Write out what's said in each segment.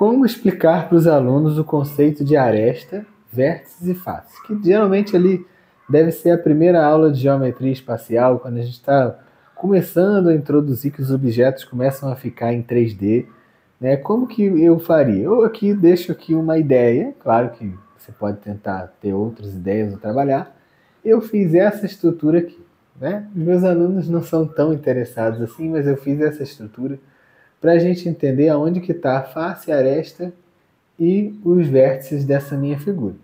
como explicar para os alunos o conceito de aresta, vértices e faces, que geralmente ali deve ser a primeira aula de geometria espacial, quando a gente está começando a introduzir que os objetos começam a ficar em 3D, né? Como que eu faria? Eu aqui deixo aqui uma ideia, claro que você pode tentar ter outras ideias ou trabalhar. Eu fiz essa estrutura aqui, né? Os meus alunos não são tão interessados assim, mas eu fiz essa estrutura para a gente entender aonde que está a face, a aresta e os vértices dessa minha figura.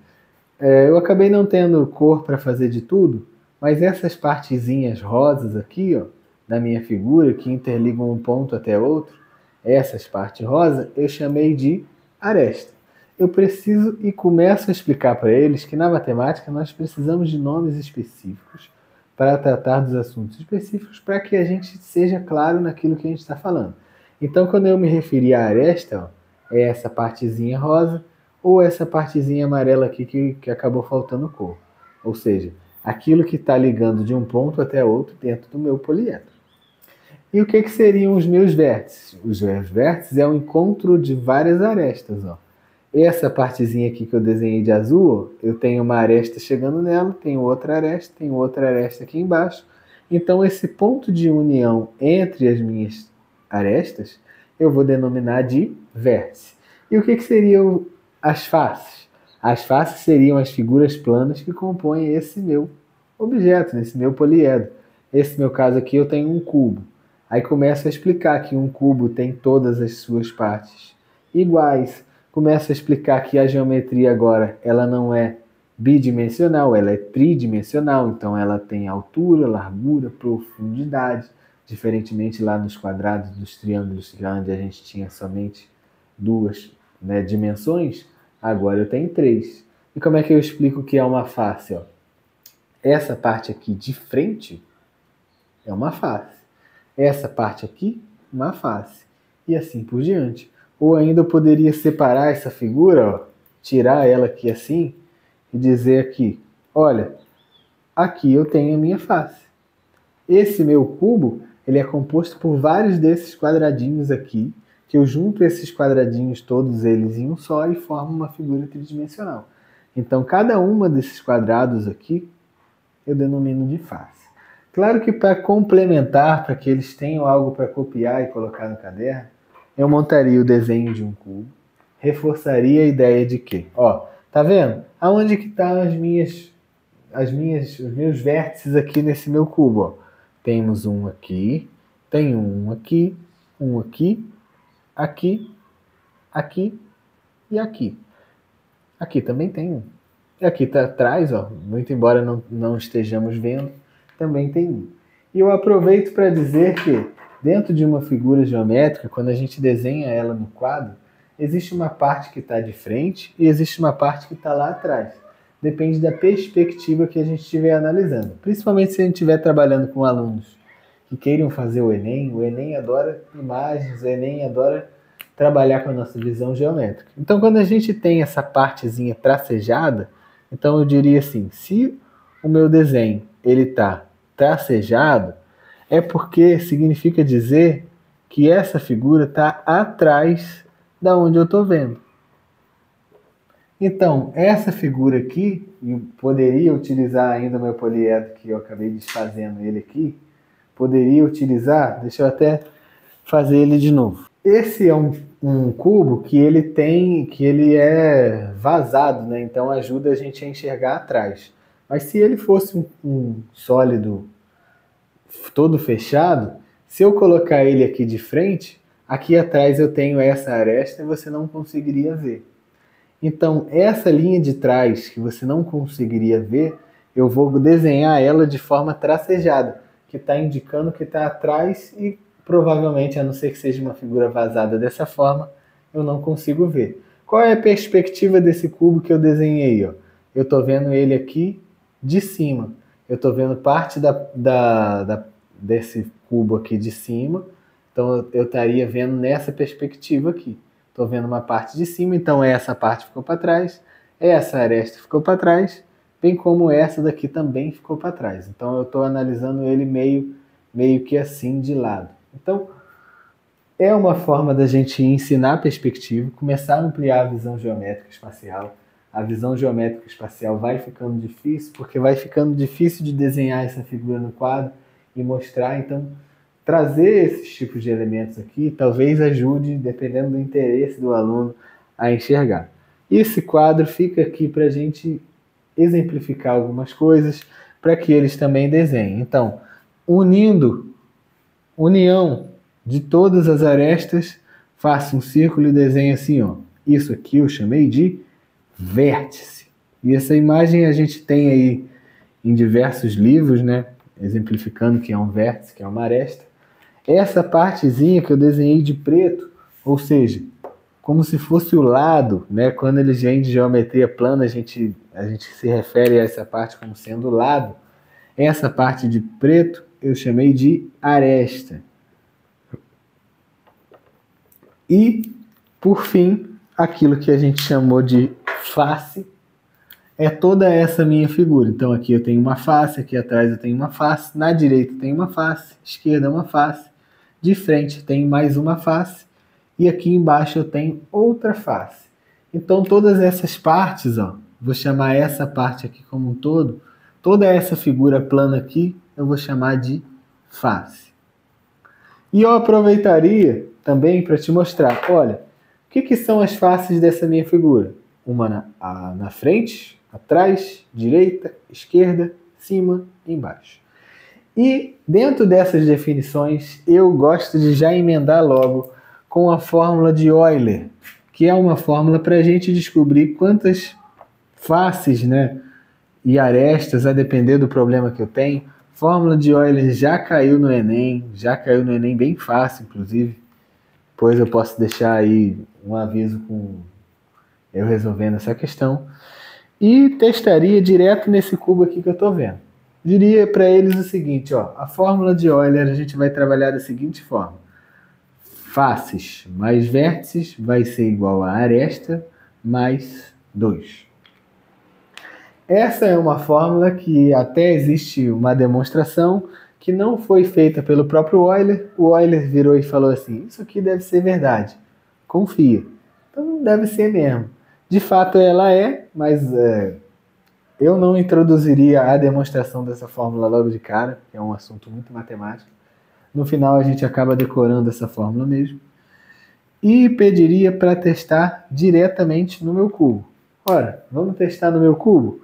Eu acabei não tendo cor para fazer de tudo, mas essas partezinhas rosas aqui, ó, da minha figura, que interligam um ponto até outro, essas partes rosas, eu chamei de aresta. Eu preciso e começo a explicar para eles que na matemática nós precisamos de nomes específicos para tratar dos assuntos específicos para que a gente seja claro naquilo que a gente está falando. Então, quando eu me referi à aresta, ó, é essa partezinha rosa, ou essa partezinha amarela aqui que acabou faltando cor. Ou seja, aquilo que está ligando de um ponto até outro dentro do meu poliedro. E o que seriam os meus vértices? Os meus vértices é o encontro de várias arestas. Ó. Essa partezinha aqui que eu desenhei de azul, eu tenho uma aresta chegando nela, tenho outra aresta aqui embaixo. Então esse ponto de união entre as minhas arestas, eu vou denominar de vértice. E o que seriam as faces? As faces seriam as figuras planas que compõem esse meu objeto, esse meu poliedro. Esse meu caso aqui eu tenho um cubo. Aí começa a explicar que um cubo tem todas as suas partes iguais. Começa a explicar que a geometria agora ela não é bidimensional, ela é tridimensional. Então ela tem altura, largura, profundidade. Diferentemente lá nos quadrados dos triângulos, onde a gente tinha somente duas, né, dimensões, agora eu tenho 3. E como é que eu explico que é uma face? Ó? Essa parte aqui de frente é uma face. Essa parte aqui, uma face. E assim por diante. Ou ainda eu poderia separar essa figura, ó, tirar ela aqui assim, e dizer aqui, olha, aqui eu tenho a minha face. Esse meu cubo, ele é composto por vários desses quadradinhos aqui, que eu junto esses quadradinhos todos eles em um só e formo uma figura tridimensional. Então, cada uma desses quadrados aqui, eu denomino de face. Claro que para complementar, para que eles tenham algo para copiar e colocar no caderno, eu montaria o desenho de um cubo, reforçaria a ideia de que, ó, tá vendo? Aonde que estão os meus vértices aqui nesse meu cubo, ó? Temos um aqui, tem um aqui, aqui, aqui e aqui. Aqui também tem um. E aqui tá atrás, ó, muito embora não estejamos vendo, também tem um. E eu aproveito para dizer que dentro de uma figura geométrica, quando a gente desenha ela no quadro, existe uma parte que está de frente e existe uma parte que está lá atrás. Depende da perspectiva que a gente estiver analisando. Principalmente se a gente estiver trabalhando com alunos que queiram fazer o Enem adora imagens, o Enem adora trabalhar com a nossa visão geométrica. Então, quando a gente tem essa partezinha tracejada, então eu diria assim, se o meu desenho ele está tracejado, é porque significa dizer que essa figura está atrás da onde eu estou vendo. Então, essa figura aqui, eu poderia utilizar ainda o meu poliedro, que eu acabei desfazendo ele aqui, poderia utilizar, deixa eu até fazer ele de novo. Esse é um cubo que ele é vazado, né? Então ajuda a gente a enxergar atrás. Mas se ele fosse um sólido todo fechado, se eu colocar ele aqui de frente, aqui atrás eu tenho essa aresta e você não conseguiria ver. Então, essa linha de trás que você não conseguiria ver, eu vou desenhar ela de forma tracejada, que está indicando que está atrás e provavelmente, a não ser que seja uma figura vazada dessa forma, eu não consigo ver. Qual é a perspectiva desse cubo que eu desenhei? Ó? Eu estou vendo ele aqui de cima. Eu estou vendo parte desse cubo aqui de cima, então eu estaria vendo nessa perspectiva aqui. Estou vendo uma parte de cima, então essa parte ficou para trás, essa aresta ficou para trás, bem como essa daqui também ficou para trás. Então eu estou analisando ele meio que assim de lado. Então, É uma forma da gente ensinar a perspectiva, começar a ampliar a visão geométrica espacial. A visão geométrica espacial vai ficando difícil, porque vai ficando difícil de desenhar essa figura no quadro e mostrar. Então, trazer esses tipos de elementos aqui talvez ajude, dependendo do interesse do aluno, a enxergar. Esse quadro fica aqui para a gente exemplificar algumas coisas, para que eles também desenhem. Então, união de todas as arestas, faça um círculo e desenhe assim, ó. Isso aqui eu chamei de vértice. E essa imagem a gente tem aí em diversos livros, né? Exemplificando que é um vértice, que é uma aresta. Essa partezinha que eu desenhei de preto, ou seja, como se fosse o lado, né? Quando eles vêm de geometria plana, a gente se refere a essa parte como sendo o lado. Essa parte de preto eu chamei de aresta. E, por fim, aquilo que a gente chamou de face é toda essa minha figura. Então aqui eu tenho uma face, aqui atrás eu tenho uma face, na direita tem uma face, esquerda uma face, de frente tem mais uma face e aqui embaixo eu tenho outra face. Então todas essas partes, ó, vou chamar essa parte aqui como um todo, toda essa figura plana aqui eu vou chamar de face. E eu aproveitaria também para te mostrar, olha, o que são as faces dessa minha figura? Uma na frente, atrás, direita, esquerda, cima e embaixo. E dentro dessas definições, eu gosto de já emendar logo com a fórmula de Euler, que é uma fórmula para a gente descobrir quantas faces, né, e arestas, a depender do problema que eu tenho. Fórmula de Euler já caiu no Enem bem fácil, inclusive. Depois eu posso deixar aí um aviso com eu resolvendo essa questão. E testaria direto nesse cubo aqui que eu estou vendo. Diria para eles o seguinte, ó, a fórmula de Euler a gente vai trabalhar da seguinte forma. Faces mais vértices vai ser igual a aresta mais 2. Essa é uma fórmula que até existe uma demonstração que não foi feita pelo próprio Euler. O Euler virou e falou assim, isso aqui deve ser verdade, confia. Então deve ser mesmo. De fato ela é, mas eu não introduziria a demonstração dessa fórmula logo de cara, que é um assunto muito matemático. No final a gente acaba decorando essa fórmula mesmo. E pediria para testar diretamente no meu cubo. Ora, vamos testar no meu cubo?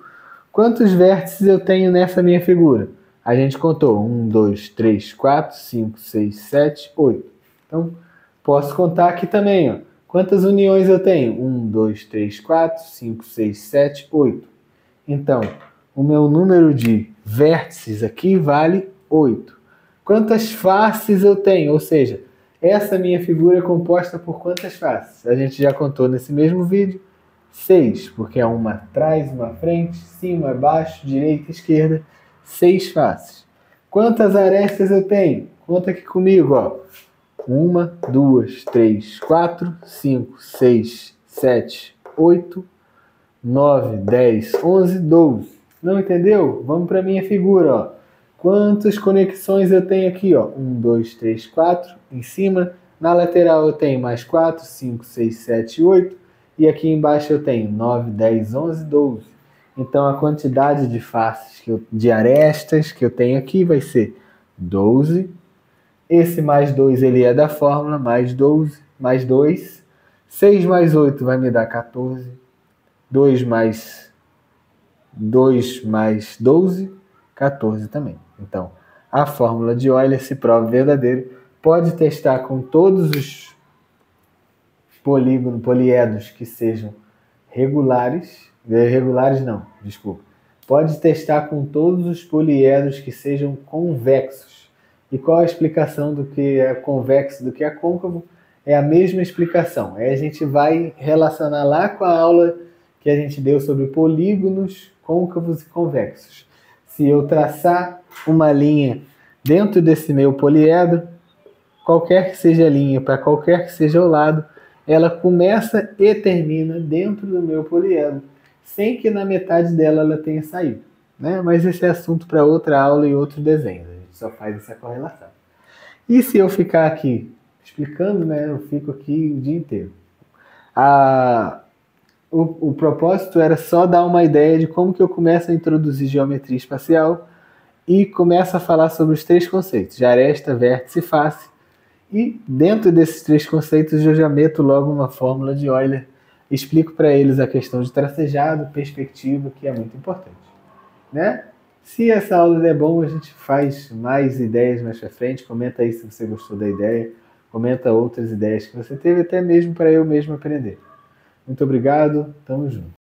Quantos vértices eu tenho nessa minha figura? A gente contou 1, 2, 3, 4, 5, 6, 7, 8. Então, posso contar aqui também, ó. Quantas uniões eu tenho? 1, 2, 3, 4, 5, 6, 7, 8. Então, o meu número de vértices aqui vale 8. Quantas faces eu tenho? Ou seja, essa minha figura é composta por quantas faces? A gente já contou nesse mesmo vídeo. 6, porque é uma atrás, uma frente, cima, baixo, direita, esquerda. 6 faces. Quantas arestas eu tenho? Conta aqui comigo, ó. 1, 2, 3, 4, 5, 6, 7, 8, 9, 10, 11, 12. Não entendeu? Vamos para a minha figura, ó. Quantas conexões eu tenho aqui, ó? 1, 2, 3, 4. Em cima, na lateral eu tenho mais 4, 5, 6, 7, 8. E aqui embaixo eu tenho 9, 10, 11, 12. Então a quantidade de faces, de arestas que eu tenho aqui vai ser 12. Esse mais 2 ele é da fórmula, mais 12, mais 2. 6 mais 8 vai me dar 14. 2 mais 12, 14 também. Então, a fórmula de Euler se prova verdadeira. Pode testar com todos os poliedros que sejam regulares. Pode testar com todos os poliedros que sejam convexos. E qual a explicação do que é convexo e do que é côncavo? É a mesma explicação. Aí a gente vai relacionar lá com a aula que a gente deu sobre polígonos côncavos e convexos. Se eu traçar uma linha dentro desse meu poliedro, qualquer que seja a linha, para qualquer que seja o lado, ela começa e termina dentro do meu poliedro, sem que na metade dela ela tenha saído. Né? Mas esse é assunto para outra aula e outro desenho. A gente só faz essa correlação. E se eu ficar aqui explicando, né? Eu fico aqui o dia inteiro. O propósito era só dar uma ideia de como que eu começo a introduzir geometria espacial e começo a falar sobre os 3 conceitos, de aresta, vértice e face. E dentro desses 3 conceitos eu já meto logo uma fórmula de Euler, explico para eles a questão de tracejado, perspectiva, que é muito importante, né? Se essa aula der bom, a gente faz mais ideias mais para frente. Comenta aí se você gostou da ideia, comenta outras ideias que você teve, até mesmo para eu mesmo aprender. Muito obrigado, tamo junto.